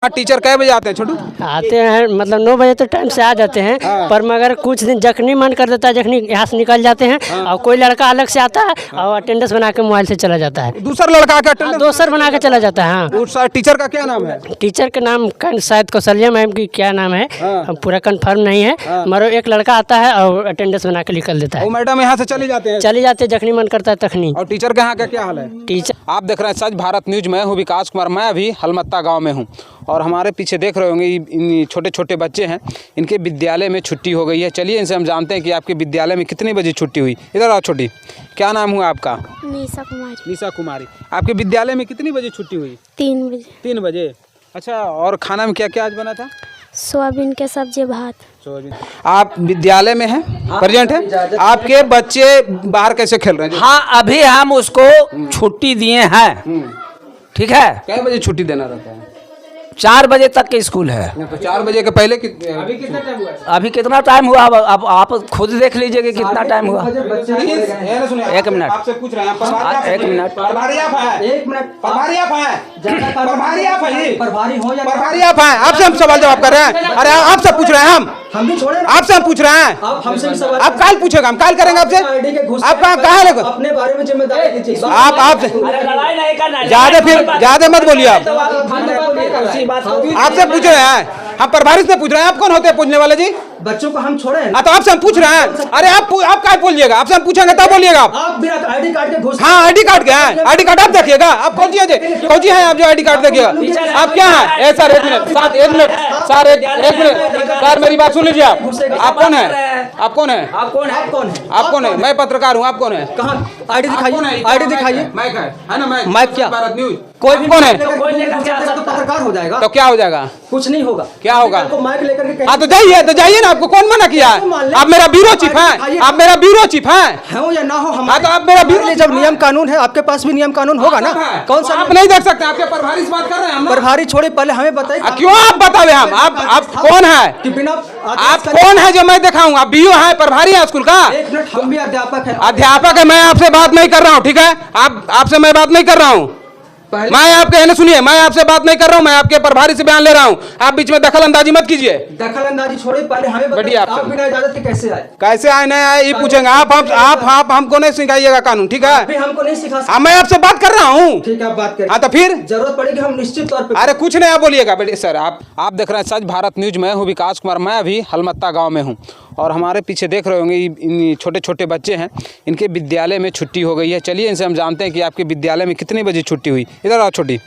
Teacher कै बजे आते हैं छोटू? आते हैं मतलब 9 बजे तो टाइम से आ जाते हैं। पर मगर कुछ दिन जखनी मन कर देता है, जखनी यहाँ से निकल जाते हैं। और कोई लड़का अलग से आता है और अटेंडेंस बना के मोबाइल से चला जाता है। दूसरा लड़का आकर अटेंडेंस दोसर बना के चला जाता है। हाँ, उस टीचर का क्या नाम है? टीचर का नाम शायद कौशल्या मैम की क्या नाम है, पूरा कंफर्म नहीं है। मगर एक लड़का आता है और अटेंडेंस बना के निकल देता है। वो मैडम यहाँ से चले जाते हैं जखनी मन करता है तखनी। और टीचर के यहाँ का क्या हाल है? टीचर आप देख रहे हैं सच भारत न्यूज में हूँ विकास कुमार। मैं अभी हलमत्ता गांव में हूँ और हमारे पीछे देख रहे होंगे इन छोटे छोटे बच्चे हैं, इनके विद्यालय में छुट्टी हो गई है। चलिए इनसे हम जानते हैं कि आपके विद्यालय में कितने बजे छुट्टी हुई। इधर आओ छोटी, क्या नाम हुआ आपका? निशा कुमारी। निशा कुमारी। आपके विद्यालय में कितनी बजे छुट्टी हुई? 3 बजे। 3 बजे। अच्छा, और खाना में क्या क्या आज बना था? सोयाबीन के सब्जी भात। सोयाबीन। आप विद्यालय में हैं, प्रेजेंट है? आपके बच्चे बाहर कैसे खेल रहे हैं? हाँ, अभी हम उसको छुट्टी दिए हैं। ठीक है, कै बजे छुट्टी देना रहता है? 4 बजे तक के स्कूल है। तो 4 बजे के पहले अभी कितना टाइम हुआ? अभी कितना टाइम हुआ? अब आप खुद देख लीजिए कि कितना टाइम हुआ। एक मिनट, आपसे पूछ रहे हैं। एक मिनट, प्रभारी आप हैं? एक मिनट, प्रभारी आप हैं? प्रभारी आप हैं? प्रभारी हो या प्रभारी आप हैं? आपसे हम सवाल जवाब कर रहे हैं। अरे आपसे पूछ रहे हैं हम भी छोड़े। आपसे हम पूछ रहे हैं। आप हमसे भी सवाल। आप काल पूछेगा, हम काल करेंगे आपसे। आप कहाँ लेकर? अपने बारे में जिम्मेदारी लीजिए। आप ज्यादा मत बोलिए। आप आपसे पूछ रहे हैं, हम प्रभारी से पूछ रहे हैं। आप कौन होते हैं पूछने वाले जी? बच्चों को हम छोड़े हैं। तो आपसे हम पूछ रहे हैं। अरे आप क्या बोलिएगा? आपसे हम पूछेंगे तब बोलिएगा। आप बिना आईडी कार्ड के घुस। हाँ, आईडी कार्ड क्या है? आईडी कार्ड आप देखिएगा। आप कौन सी हैं आप जो आईडी कार्ड देखिएगा? आप क्या हैं? सर एक मिनट, सर एक मिनट, सर एक मिनट, सर मेरी बात सुन लीजिए। आप कौन है? आप कौन है? आप कौन है? आप कौन है? मैं पत्रकार हूँ। आप कौन है? कहाँ? आईडी दिखाइए, आईडी दिखाइए। माइक है ना? माइक क्या? भारत न्यूज। कोई भी कौन है? तो पत्रकार हो जाएगा। तो क्या हो जाएगा? कुछ नहीं होगा। क्या होगा? माइक लेकर के हाँ तो जाइए ना। आपको कौन मना किया है? आप मेरा ब्यूरो चीफ हैं? आप मेरा ब्यूरो चीफ हैं? हो या ना हो, हाँ तो आप मेरा ब्यूरो। जब नियम कानून है, आपके पास भी नियम कानून होगा ना। कौन सा? आप नहीं देख सकते? आपके प्रभारी से बात कर रहे हैं हम। प्रभारी छोड़े, पहले हमें बताइए। क्यों आप बतावे? हम आप कौन है? कि बिना आप कौन है जो मैं दिखाऊं? आप बीओ है, प्रभारी है स्कूल का? एक मिनट, हम भी अध्यापक हैं। अध्यापक है। मैं आपसे बात नहीं कर रहा हूँ, ठीक है? आपसे मैं बात नहीं कर रहा हूँ। मैं आपके सुनिए, मैं आपसे बात नहीं कर रहा हूँ। मैं आपके प्रभारी से बयान ले रहा हूँ। आप बीच में दखल अंदाजी मत कीजिए। दखल अंदाजी छोड़े, पहले हमें बढ़िए। आप बिना इजाजत के कैसे आए? कैसे आए नहीं आए ये पूछेंगे आप हमको नहीं सिखाइएगा कानून, ठीक है? अभी हमको नहीं सिखा। मैं आपसे बात कर रहा हूँ। ठीक है, आप बात करें। हाँ तो फिर जरूरत पड़ेगी हम निश्चित तौर पे। अरे कुछ नहीं आप बोलिएगा बेटे। सर आप देख रहे हैं सच भारत न्यूज में हूँ विकास कुमार। मैं अभी हलमत्ता गांव में हूँ और हमारे पीछे देख रहे होंगे इन छोटे छोटे बच्चे हैं, इनके विद्यालय में छुट्टी हो गई है। चलिए इनसे हम जानते हैं कि आपके विद्यालय में कितने बजे छुट्टी हुई। इधर आओ छोटी,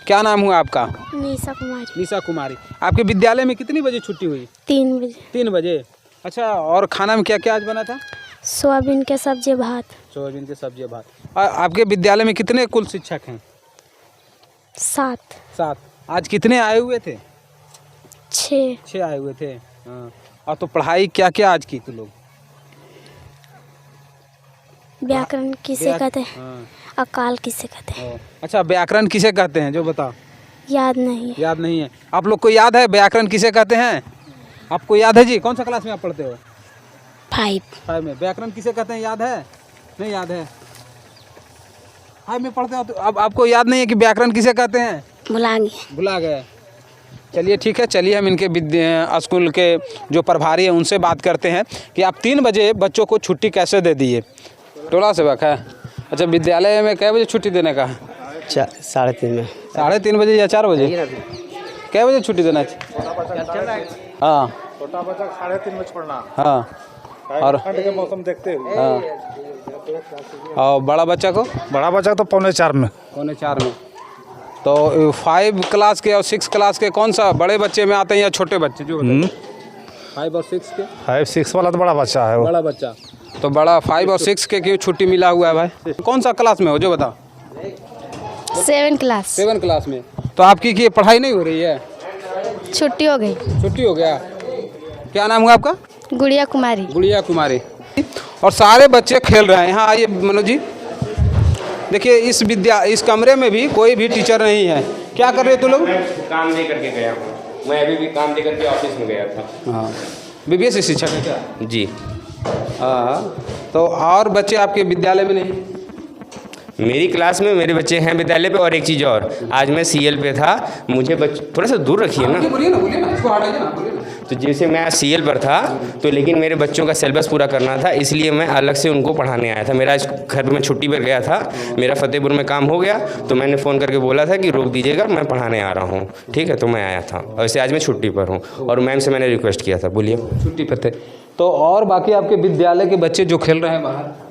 क्या नाम हुआ आपका? निशा कुमारी। निशा कुमारी। आपके विद्यालय में कितनी बजे छुट्टी हुई? 3 बजे। 3 बजे। अच्छा, और खाना में क्या क्या आज बना था? सोयाबीन के सब्जी भात। सोयाबीन के सब्जी भात। और आपके विद्यालय में कितने कुल शिक्षक हैं? 7। आज कितने आए हुए थे? 6 आए हुए थे। हाँ। और तो पढ़ाई क्या क्या आज की तू लोग? व्याकरण किसे कहते हैं? अकाल किसे कहते हैं? अच्छा, व्याकरण किसे कहते हैं जो बताओ? याद नहीं। याद नहीं है? आप लोग को याद है व्याकरण किसे कहते हैं? आपको याद है जी? कौन सा क्लास में आप पढ़ते हो? 5 में। व्याकरण किसे कहते हैं याद है? नहीं याद है? 5 में पढ़ते हो तो अब आपको याद नहीं है कि व्याकरण किसे कहते हैं? भुला गए। चलिए ठीक है, चलिए हम इनके स्कूल के जो प्रभारी हैं उनसे बात करते हैं कि आप 3 बजे बच्चों को छुट्टी कैसे दे दिए? टोला सेवक है। अच्छा, विद्यालय में कै बजे छुट्टी देने का है? 3:30 में। 3:30 बजे या 4 बजे? कै बजे छुट्टी देना चाहिए? हाँ, छोटा बच्चा 3:30 में छोड़ना। हाँ, और ठंड के मौसम देखते हुए। हाँ, और बड़ा बच्चा को? बड़ा बच्चा तो 3:45 में। 3:45 में। तो 5 क्लास के और 6 क्लास के कौन सा बड़े बच्चे में आते हैं या छोटे बच्चे जो? 5 और 6 के? 5-6 वाला तो बड़ा बच्चा है वो। बड़ा बच्चा तो बड़ा 5 और 6 के क्यों छुट्टी मिला हुआ है भाई? कौन सा क्लास में हो जो बताओ? 7 क्लास। 7 क्लास में। तो आपकी पढ़ाई नहीं हो रही है? छुट्टी हो गई। छुट्टी हो गया। क्या नाम हुआ आपका? गुड़िया कुमारी। गुड़िया कुमारी। और सारे बच्चे खेल रहे हैं। यहाँ आइए मनोज जी, देखिए इस कमरे में भी कोई भी टीचर नहीं है। क्या कर रहे हो तुम लोग? काम दे करके गया हूँ। मैं अभी भी काम दे करके ऑफिस में गया था। हाँ, बीबीएसई शिक्षक है क्या? जी। हाँ, तो और बच्चे आपके विद्यालय में नहीं? मेरी क्लास में मेरे बच्चे हैं विद्यालय पे। और एक चीज़ और, आज मैं CL पे था, मुझे थोड़ा सा दूर रखिए ना, बोलिए ना, इसको हटाइए ना, बोलिए ना। तो जैसे मैं CL पर था तो लेकिन मेरे बच्चों का सिलेबस पूरा करना था, इसलिए मैं अलग से उनको पढ़ाने आया था। मेरा घर पे मैं छुट्टी पर गया था, मेरा फतेहपुर में काम हो गया, तो मैंने फ़ोन करके बोला था कि रोक दीजिएगा, मैं पढ़ाने आ रहा हूँ, ठीक है। तो मैं आया था, वैसे आज मैं छुट्टी पर हूँ और मैम से मैंने रिक्वेस्ट किया था। बोलिए। छुट्टी पर थे तो और बाकी आपके विद्यालय के बच्चे जो खेल रहे हैं बाहर?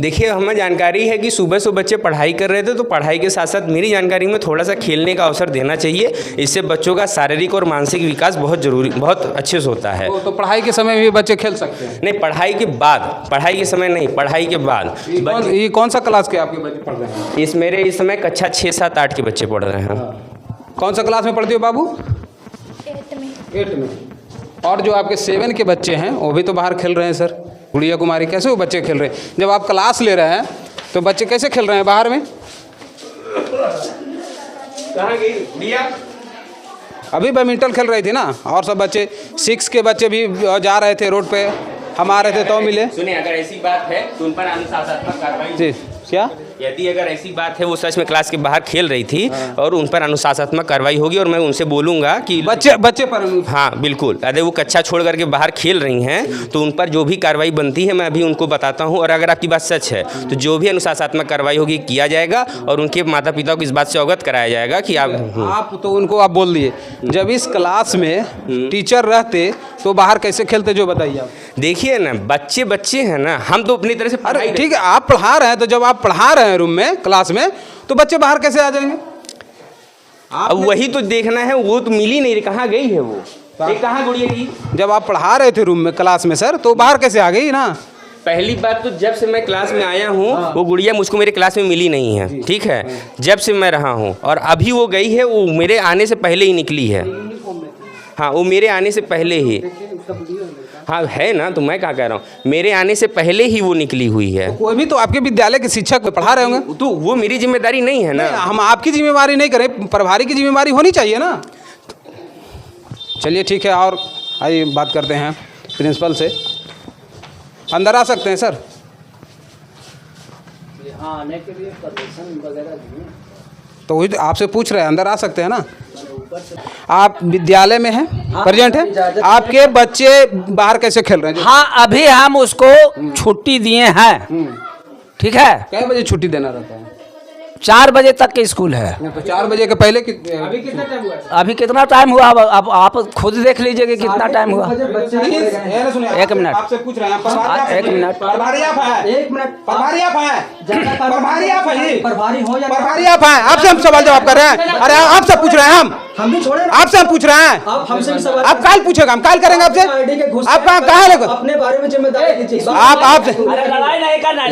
देखिए, हमें जानकारी है कि सुबह सुबह बच्चे पढ़ाई कर रहे थे, तो पढ़ाई के साथ साथ मेरी जानकारी में थोड़ा सा खेलने का अवसर देना चाहिए। इससे बच्चों का शारीरिक और मानसिक विकास बहुत अच्छे से होता है। तो पढ़ाई के समय भी बच्चे खेल सकते हैं? नहीं, पढ़ाई के बाद, पढ़ाई के समय नहीं, पढ़ाई के बाद। ये कौन सा क्लास के आपके बच्चे पढ़ रहे हैं? मेरे इस समय कक्षा 6, 7, 8 के बच्चे पढ़ रहे हैं। कौन सा क्लास में पढ़ते हो बाबू? 8 में। और जो आपके 7 के बच्चे हैं वो भी तो बाहर खेल रहे हैं सर। गुड़िया कुमारी, कैसे वो बच्चे खेल रहे हैं? जब आप क्लास ले रहे हैं तो बच्चे कैसे खेल रहे हैं बाहर में? कहाँ गई गुड़िया? अभी बैडमिंटन खेल रही थी ना, और सब बच्चे 6 के बच्चे भी जा रहे थे रोड पे, हम आ रहे थे तो मिले। सुनिए, अगर ऐसी बात है तो उन पर अनुशासनात्मक कार्रवाई। जी, क्या? यदि अगर ऐसी बात है वो सच में क्लास के बाहर खेल रही थी और उन पर अनुशासनात्मक कार्रवाई होगी, और मैं उनसे बोलूँगा कि बच्चे पर। हाँ बिल्कुल, अरे वो कक्षा छोड़ करके बाहर खेल रही हैं तो उन पर जो भी कार्रवाई बनती है मैं अभी उनको बताता हूँ। और अगर आपकी बात सच है तो जो भी अनुशासनात्मक कार्रवाई होगी किया जाएगा, और उनके माता पिता को इस बात से अवगत कराया जाएगा कि आप तो उनको आप बोल दिए। जब इस क्लास में टीचर रहते तो बाहर कैसे खेलते, जो बताइए आप। देखिए ना, बच्चे हैं ना, हम तो अपनी तरह से अरे ठीक है, आप पढ़ा रहे हैं, तो जब आप पढ़ा रहे हैं रूम में, क्लास में, तो बच्चे बाहर कैसे आ जाएंगे? अब वही तो देखना है, वो तो मिली नहीं, कहाँ गई है वो? कहाँ गुड़िया की? जब आप पढ़ा रहे थे रूम में क्लास में सर, तो बाहर कैसे आ गई ना? पहली बात तो जब से मैं क्लास में आया हूँ वो गुड़िया मुझको मेरे क्लास में मिली नहीं है, ठीक है। जब से मैं रहा हूँ, और अभी वो गई है, वो मेरे आने से पहले ही निकली है। हाँ, वो मेरे आने से पहले ही, हाँ है ना, तो मैं क्या कह रहा हूँ, मेरे आने से पहले ही वो निकली हुई है। कोई भी तो आपके विद्यालय के शिक्षक पढ़ा रहे होंगे, तो वो मेरी जिम्मेदारी नहीं है ना। हम आपकी जिम्मेवारी नहीं करें, प्रभारी की जिम्मेवारी होनी चाहिए ना। चलिए ठीक है, और आइए बात करते हैं प्रिंसिपल से। अंदर आ सकते हैं सर? हाँ, आने के लिए परमिशन वगैरह दिए। तो वही तो आपसे पूछ रहे हैं, अंदर आ सकते हैं ना? आप विद्यालय में हैं, प्रेजेंट हैं, आपके बच्चे बाहर कैसे खेल रहे हैं? हाँ, अभी हम उसको छुट्टी दिए हैं, ठीक है। कितने बजे छुट्टी देना रहता है? 4 बजे तक के स्कूल है। तो 4 बजे के पहले अभी कितना टाइम हुआ? अभी कितना टाइम हुआ, अब आप खुद देख लीजिए कि कितना टाइम हुआ। एक मिनट, आपसे पूछ रहे हैं। एक मिनट, प्रभारी आप हैं? 1 मिनट। प्रभारी आप हैं? प्रभारी आप हैं? प्रभारी हो या प्रभारी आप हैं? आपसे हम सवाल जवाब कर रहे हैं। अरे आपसे पूछ रहे हैं, हम भी छोड़े, आपसे हम पूछ रहे हैं। आप हमसे भी सवाल, आप काल पूछेगा, हम काल करेंगे आपसे। आप कहाँ लेकर अपने बारे में जिम्मेदारी लीजिए। आप लड़ाई नहीं करना,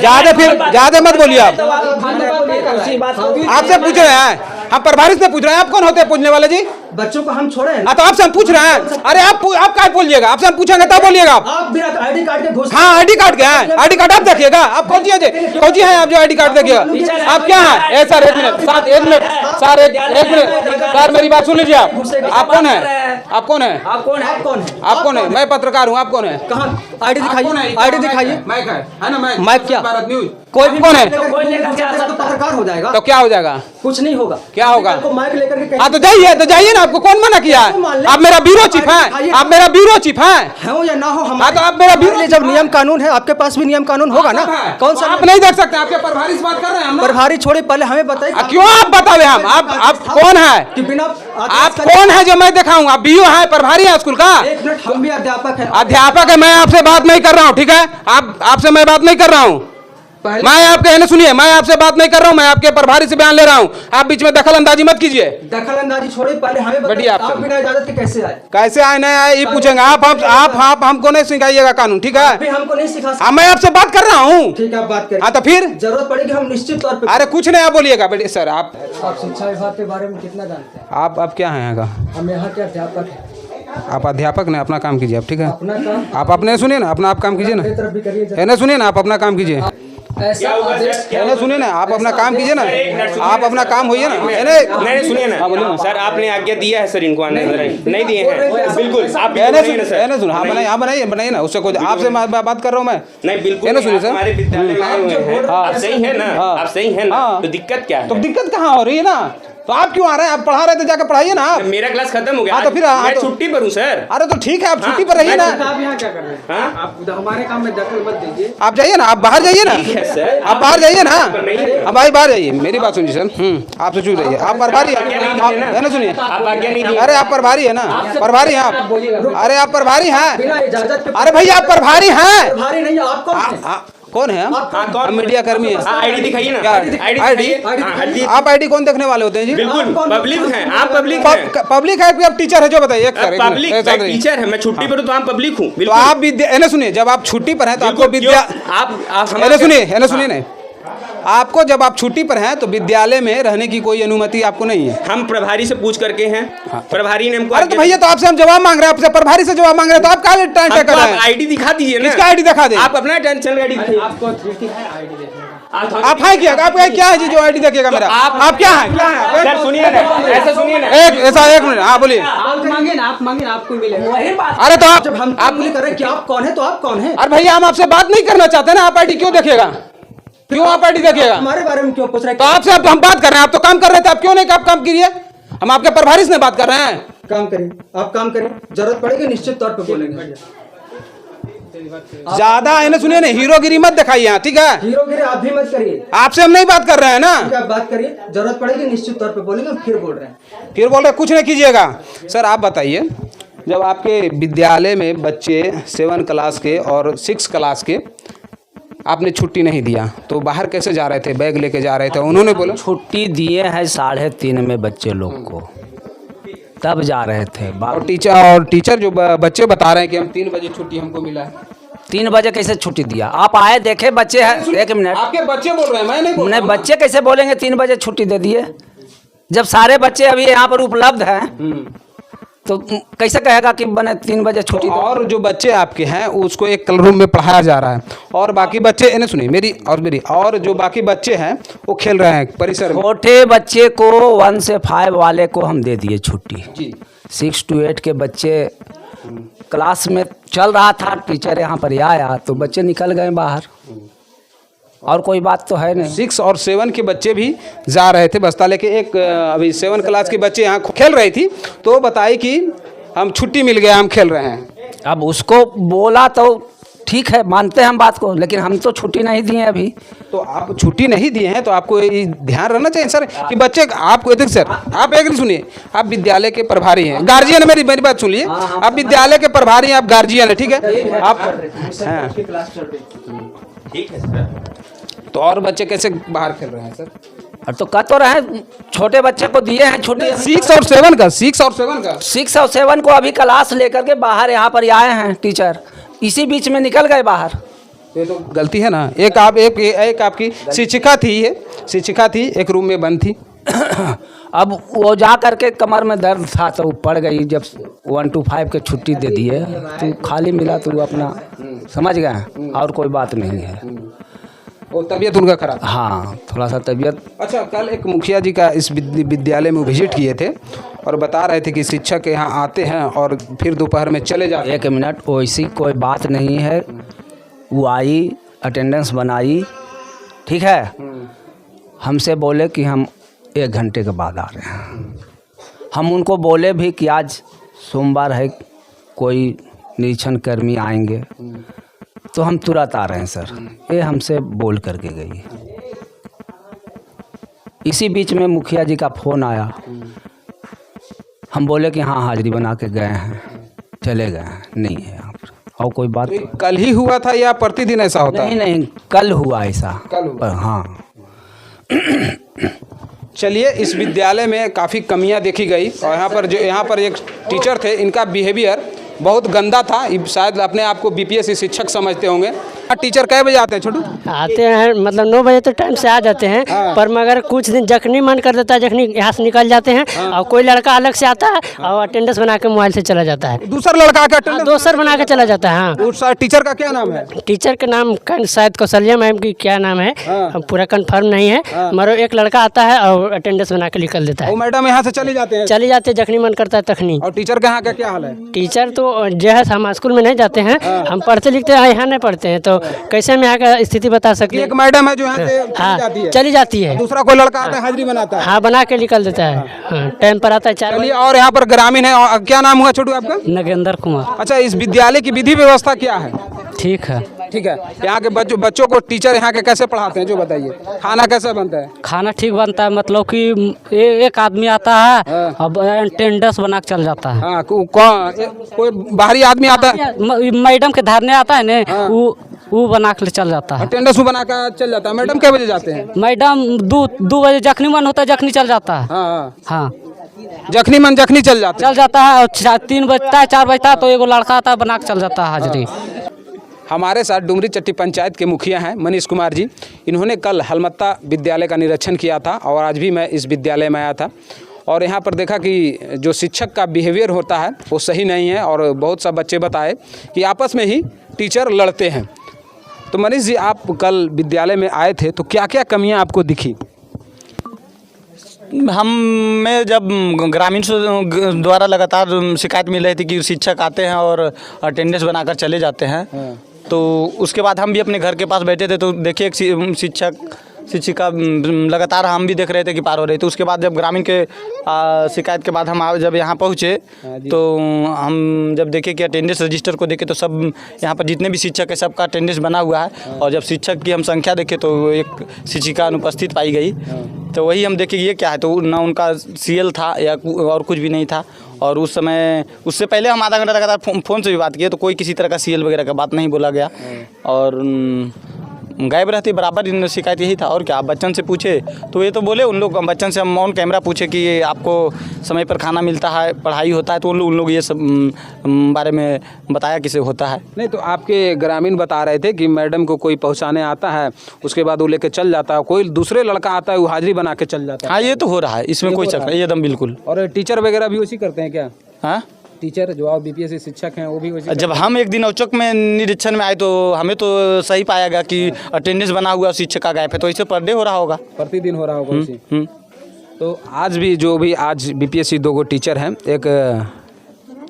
ज्यादा मत बोलिए। आप आपसे पूछ रहे हैं, हम प्रभारी से पूछ रहे हैं। आप कौन होते हैं पूछने वाले जी? बच्चों को हम छोड़े। तो आपसे हम पूछ रहे हैं। अरे आप क्या बोलिएगा? आपसे हम पूछेंगे तब बोलिएगा आप बिना आईडी कार्ड के घुस। हाँ, आईडी कार्ड क्या है? आईडी कार्ड आप देखिएगा। आप कौन सी है आप जो आईडी कार्ड देखिएगा? आप क्या है? Sir 1 minute, sir 1 minute, sir 1 minute, sir मेरी बात सुन लीजिए। आप कौन है? आप कौन है? आप कौन है? आप कौन है? आप कौन है? मैं पत्रकार हूँ। आप कौन है? कहाँ आईडी दिखाइए, आईडी दिखाइए। माइक है ना? माइक क्या? भारत न्यूज। कोई भी कौन है? तो पत्रकार हो जाएगा। तो क्या हो जाएगा? कुछ नहीं होगा। क्या होगा? आपको माइक लेकर के हाँ तो जाइए ना। आपको कौन मना किया है? आप मेरा ब्यूरो चीफ हैं, आप मेरा ब्यूरो चीफ हैं। हो या ना हो, हम तो आप मेरा ब्यूरो, जब नियम कानून है, आपके पास भी नियम कानून होगा ना। कौन सा? आप नहीं देख सकते? आपके प्रभारी से बात कर रहे हैं हम। प्रभारी छोड़े, पहले हमें बताइए क्यों आप बतावे हम? आप कौन है? कि बिना आप कौन है जो मैं दिखाऊं? आप बीओ है, प्रभारी है स्कूल का? 1 मिनट, हम भी अध्यापक हैं। अध्यापक है, मैं आपसे बात नहीं कर रहा हूँ, ठीक है? आपसे मैं बात नहीं कर रहा हूँ। मैं आपके है ना, सुनिए, मैं आपसे बात नहीं कर रहा हूँ, मैं आपके प्रभारी से बयान ले रहा हूँ। आप बीच में दखल अंदाजी मत कीजिए। दखल अंदाजी छोड़े, पहले हमें बढ़िया, बताइए, आप बिना इजाजत के कैसे आए? कैसे आए नहीं आए ये पूछेंगे आप हमको नहीं सिखाइएगा कानून, ठीक है? अभी हमको नहीं सिखा सकते। मैं आपसे बात कर रहा हूँ। ठीक है, आप बात करें। हाँ तो फिर जरूरत पड़ेगी हम निश्चित तौर पे। अरे कुछ नहीं, आप बोलिएगा बेटे। सर आप शिक्षा विभाग के बारे में कितना जानते हैं? आप क्या हैं यहाँ का? हम यहाँ के अध्यापक हैं। आप अध्यापक ने अपना काम कीजिए आप, ठीक है? अपना काम आप अपने सुनिए ना, अपना आप काम कीजिए ना, तरफ भी करिए। है ना? सुनिए ना, आप अपना काम कीजिए। ऐसा आदेश है ना, सुनिए ना, आप अपना काम कीजिए ना, आप अपना काम होइए ना। नहीं सुनिए ना सर, आपने आज्ञा दिया है सर इनको आने नहीं दिए हैं बिल्कुल। आप सुन, हाँ बनाइए ना, उससे कोई आपसे बात कर रहा हूँ मैं। नहीं बिल्कुल सुनिए सर, हमारे विद्यालय में आए हुए हैं, आप सही है ना, आप सही है ना, तो दिक्कत क्या है? तो दिक्कत कहाँ हो रही है ना, तो आप क्यों आ रहे हैं? आप पढ़ा रहे थे, जाकर पढ़ाइए ना आप। मेरा क्लास खत्म हो गया। तो फिर मैं छुट्टी पर हूँ सर। अरे तो ठीक है, आप छुट्टी पर रहिए ना। आप यहाँ क्या कर रहे हैं? आप हमारे काम में दखल मत दीजिए। आप जाइए ना, आप बाहर जाइए ना, आप बाहर जाइए ना, अब भाई बाहर जाइए। मेरी बात सुनिए सर, आपसे चूक रही है, आप प्रभारी है ना, सुनिए, अरे आप प्रभारी है ना, प्रभारी हैं आप, अरे आप प्रभारी हैं, अरे भैया आप प्रभारी हैं। भारी नहीं, आप कौन है? हम मीडिया कर्मी है। आईडी दिखाइए ना, आईडी आप आईडी कौन देखने वाले होते हैं जी? बिल्कुल पब्लिक है, आप पब्लिक है। पब्लिक है कि आप टीचर है? जो बताइए पब्लिक टीचर है, मैं छुट्टी पर हूँ तो आप पब्लिक हूँ। तो आप विद्या, सुनिए, जब आप छुट्टी पर हैं तो आपको विद्या, आप सुनिए नहीं, आपको जब आप छुट्टी पर हैं तो विद्यालय में रहने की कोई अनुमति आपको नहीं है। हम प्रभारी से पूछ करके हैं, प्रभारी ने हमको। अरे तो भैया, तो आपसे हम जवाब मांग रहे हैं, आपसे प्रभारी से जवाब मांग रहे हैं, तो आप क्या टेंशन कर रहे हैं? आईडी दिखा दीजिए ना। किसका आईडी दिखा दे? आप अपना टेंशन आईडी दिखाइए। आपको अथॉरिटी है आईडी देखने का? आप है क्या? आप क्या है जी जो आईडी देखेगा मेरा? आप क्या है? क्या है सर सुनिए ना, ऐसा सुनिए ना, एक मिनट, हाँ बोलिए। आप मांगे ना, आपको मिलेगा। अरे तो जब हम बोली कर रहे हैं कि आप कौन है, तो आप कौन है? अरे भैया, हम आपसे बात नहीं करना चाहते ना, आप आईडी क्यों देखेगा? क्यों आप आईडी देखिएगा? हमारे बारे में क्यों पूछ रहे हैं? तो आपसे हम बात कर रहे हैं, आप तो काम कर रहे थे, आप क्यों नहीं काम कीजिए? हम आपके प्रभारी से बात कर रहे हैं। काम करिए, आप काम करिए, जरूरत पड़ेगी निश्चित तौर पे बोलेंगे। ज्यादा है ना, सुनिए ना, हीरोगिरी मत दिखाइए यहाँ, ठीक है? हीरोगिरी आप भी मत करिए, आपसे हम नहीं बात कर रहे हैं ना। आप बात करिए, जरूरत पड़ेगी निश्चित तौर पे बोलेंगे। हम फिर बोल रहे हैं, फिर बोल रहे कुछ नहीं कीजिएगा। सर आप बताइए, जब आपके विद्यालय में बच्चे 7 क्लास के और 6 क्लास के आपने छुट्टी नहीं दिया तो बाहर कैसे जा रहे थे? बैग लेके जा रहे थे, उन्होंने बोला छुट्टी दिए हैं 3:30 में बच्चे लोग को, तब जा रहे थे। और टीचर जो बच्चे बता रहे हैं कि हम 3 बजे छुट्टी हमको मिला है। 3 बजे कैसे छुट्टी दिया? आप आए देखे बच्चे हैं? एक मिनट, आपके बच्चे बोल रहे हैं, मैं नहीं बोल रहा हूं। बच्चे कैसे बोलेंगे 3 बजे छुट्टी दे दिए? जब सारे बच्चे अभी यहाँ पर उपलब्ध हैं तो कैसे कहेगा कि बने 3 बजे छुट्टी? और जो बच्चे आपके हैं उसको एक रूम में पढ़ाया जा रहा है और बाकी बच्चे, इन्हें सुनिए मेरी और जो बाकी बच्चे हैं वो खेल रहे हैं परिसर में। छोटे बच्चे को 1 से 5 वाले को हम दे दिए छुट्टी जी। 6 to 8 के बच्चे क्लास में चल रहा था, टीचर यहाँ पर आया तो बच्चे निकल गए बाहर, और कोई बात तो है नहीं। 6 और 7 के बच्चे भी जा रहे थे बस्ता लेके। एक अभी 7 क्लास के बच्चे यहाँ खेल रही थी तो बताई कि हम छुट्टी मिल गया, हम खेल रहे हैं। अब उसको बोला तो ठीक है, मानते हैं हम बात को, लेकिन हम तो छुट्टी नहीं दिए अभी। तो आप छुट्टी नहीं दिए हैं तो आपको ये ध्यान रहना चाहिए सर कि बच्चे आपको देखिए सर, आप एक सुनिए, आप विद्यालय के प्रभारी हैं, गार्जियन है, मेरी बात सुनिए, आप विद्यालय के प्रभारी हैं, आप गार्जियन है, ठीक है? आप हाँ ठीक है सर। तो और बच्चे कैसे बाहर खेल रहे हैं सर? और तो कह तो रहे छोटे बच्चे को दिए हैं छुट्टी। 6 और 7 का 6 और 7 को अभी क्लास लेकर के बाहर यहाँ पर आए हैं टीचर, इसी बीच में निकल गए बाहर। ये तो गलती है ना। एक आपकी शिक्षिका थी, एक रूम में बंद थी। अब वो जा करके कमर में दर्द था तो पड़ गई, जब 1 to 5 के छुट्टी दे दिए तो खाली मिला तो वो अपना समझ गए, और कोई बात नहीं है। वो तबीयत उनका खराब, हाँ थोड़ा सा तबीयत। अच्छा, कल एक मुखिया जी का इस विद्यालय में विजिट किए थे और बता रहे थे कि शिक्षक यहाँ आते हैं और फिर दोपहर में चले जाते हैं। 1 मिनट, वैसी कोई बात नहीं है। वो आई, अटेंडेंस बनाई, ठीक है, हमसे बोले कि हम 1 घंटे के बाद आ रहे हैं। हम उनको बोले भी कि आज सोमवार है, कोई निरीक्षण कर्मी आएंगे, तो हम तुरंत आ रहे हैं सर, ये हमसे बोल करके गई। इसी बीच में मुखिया जी का फ़ोन आया, हम बोले कि हाँ हाजिरी बना के गए हैं, चले गए हैं, नहीं है यहाँ पर। और कोई बात तो कल ही हुआ था या प्रतिदिन ऐसा होता है? नहीं, कल हुआ ऐसा। कल हुआ? हाँ। चलिए, इस विद्यालय में काफ़ी कमियां देखी गई और यहाँ पर एक टीचर थे, इनका बिहेवियर बहुत गंदा था। शायद अपने आप को बीपीएससी शिक्षक समझते होंगे। टीचर कै बजे आते हैं छोटू? आते हैं मतलब 9 बजे तो टाइम से आ जाते हैं, पर मगर कुछ दिन जखनी मन कर देता है, जखनी यहाँ से निकल जाते हैं और कोई लड़का अलग से आता है और अटेंडेंस बना के मोबाइल से चला जाता है। दूसरा लड़का आकर अटेंडेंस दोसर बना के चला जाता है। हाँ, उस टीचर का क्या नाम है? टीचर का नाम शायद कौशल्या मैम की क्या नाम है, पूरा कंफर्म नहीं है, मगर एक लड़का आता है और अटेंडेंस बना के निकल देता है। वो मैडम यहाँ से चले जाते हैं? चले जाते हैं, जखनी मन करता है तखनी। और टीचर का यहाँ का क्या हाल है? टीचर तो जो है हम स्कूल में नहीं जाते हैं, हम पढ़ते लिखते हैं, यहाँ नहीं पढ़ते हैं, तो कैसे हम यहाँ का स्थिति बता सकते हैं? एक मैडम है जो यहाँ से चली जाती है। दूसरा कोई लड़का आता है हाजिरी बनाता है? हाँ, बना के निकल देता है, टाइम पर आता है 4 बजे। और यहाँ पर ग्रामीण है, और क्या नाम हुआ छोटू आपका? नगेंद्र कुमार। अच्छा, इस विद्यालय की विधि व्यवस्था क्या है? ठीक है। ठीक है, यहाँ के बच्चों को टीचर यहाँ के कैसे पढ़ाते हैं जो बताइए? खाना कैसे बनता है? खाना ठीक बनता है, मतलब कि एक आदमी आता है अब अटेंडेंस बना के चल जाता है। हाँ, कोई बाहरी आदमी आता है? मैडम के धारने आता है ना, वो बना के चल जाता है, अटेंडेंस बना कर चल जाता है। मैडम कै बजे जाते हैं? मैडम 2 बजे जखनी मन होता है, जखनी चल जाता है। हाँ, जखनी मन जखनी चल जाता है और 3 बजता है 4 बजता है तो एगो लड़का आता है बना के चल जाता है हाजिरी। हमारे साथ डुमरी चट्टी पंचायत के मुखिया हैं मनीष कुमार जी। इन्होंने कल हलमत्ता विद्यालय का निरीक्षण किया था और आज भी मैं इस विद्यालय में आया था और यहाँ पर देखा कि जो शिक्षक का बिहेवियर होता है वो सही नहीं है और बहुत सा बच्चे बताए कि आपस में ही टीचर लड़ते हैं। तो मनीष जी, आप कल विद्यालय में आए थे तो क्या क्या कमियाँ आपको दिखी? हमें जब ग्रामीण द्वारा लगातार शिकायत मिल रही थी कि शिक्षक आते हैं और अटेंडेंस बनाकर चले जाते हैं, तो उसके बाद हम भी अपने घर के पास बैठे थे तो देखिए एक शिक्षिका लगातार हम भी देख रहे थे कि पार हो रही थी। उसके बाद जब ग्रामीण के शिकायत के बाद हम जब यहाँ पहुँचे तो हम जब देखे कि अटेंडेंस रजिस्टर को देखे तो सब यहाँ पर जितने भी शिक्षक है सबका अटेंडेंस बना हुआ है और जब शिक्षक की हम संख्या देखे तो एक शिक्षिका अनुपस्थित पाई गई। तो वही हम देखे ये क्या है, तो ना उनका सीएल था या और कुछ भी नहीं था। और उस समय उससे पहले हम आधा घंटा लगातार फ़ोन से भी बात किए तो कोई किसी तरह का सीएल वगैरह का बात नहीं बोला गया और गायब रहती बराबर इन शिकायत यही था। और क्या, बच्चन से पूछे तो ये तो बोले उन लोग, बच्चन से हम ऑन कैमरा पूछे कि ये आपको समय पर खाना मिलता है, पढ़ाई होता है, तो उन लोग ये सब बारे में बताया किसे होता है। नहीं तो आपके ग्रामीण बता रहे थे कि मैडम को कोई पहुंचाने आता है उसके बाद वो लेके चल जाता है, कोई दूसरे लड़का आता है वो हाजिरी बना के चल जाता है। हाँ, ये तो हो रहा है, इसमें कोई शक नहीं, एकदम बिल्कुल। और टीचर वगैरह भी उसी करते हैं क्या? हाँ, टीचर जो आप बीपीएससी शिक्षक हैं वो भी वैसे? जब हम एक दिन औचक में निरीक्षण में आए तो हमें तो सही पाया गया कि अटेंडेंस बना हुआ शिक्षक का गायब है, तो इसे पर डे हो रहा होगा, प्रतिदिन हो रहा होगा इसी। तो आज भी आज बीपीएससी 2 टीचर हैं, एक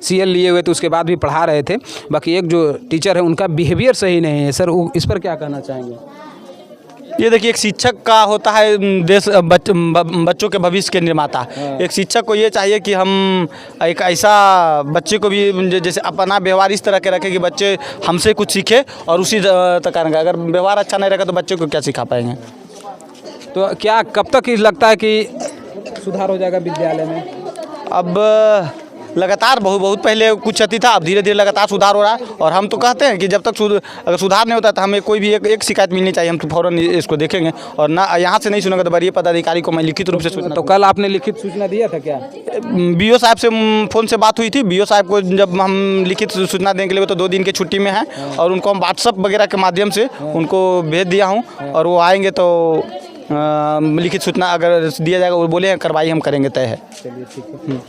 सीएल लिए हुए थे उसके बाद भी पढ़ा रहे थे, बाकी एक जो टीचर है उनका बिहेवियर सही नहीं है। सर, इस पर क्या कहना चाहेंगे? ये देखिए, एक शिक्षक का होता है देश बच्चों के भविष्य के निर्माता। एक शिक्षक को ये चाहिए कि हम एक ऐसा बच्चे को भी जैसे अपना व्यवहार इस तरह के रखें कि बच्चे हमसे कुछ सीखे और उसी तरह करेंगे। अगर व्यवहार अच्छा नहीं रहेगा तो बच्चे को क्या सिखा पाएंगे? तो क्या कब तक लगता है कि सुधार हो जाएगा विद्यालय में? अब लगातार बहुत पहले कुछ क्षति था, अब धीरे धीरे लगातार सुधार हो रहा है और हम तो कहते हैं कि जब तक अगर सुधार नहीं होता तो हमें कोई भी एक शिकायत मिलनी चाहिए, हम तो फौरन इसको देखेंगे और ना यहाँ से नहीं सुनेंगे तो वरीय पदाधिकारी को मैं लिखित रूप से सूचना। तो कल आपने लिखित सूचना दिया था क्या? बीओ साहब से फ़ोन से बात हुई थी, बीओ साहब को जब हम लिखित सूचना देने के लिए तो 2 दिन की छुट्टी में है और उनको हम व्हाट्सअप वगैरह के माध्यम से उनको भेज दिया हूँ और वो आएँगे तो लिखित सूचना अगर दिया जाएगा, वो बोले हैं कार्रवाई हम करेंगे, तय है। चलिए, ठीक है।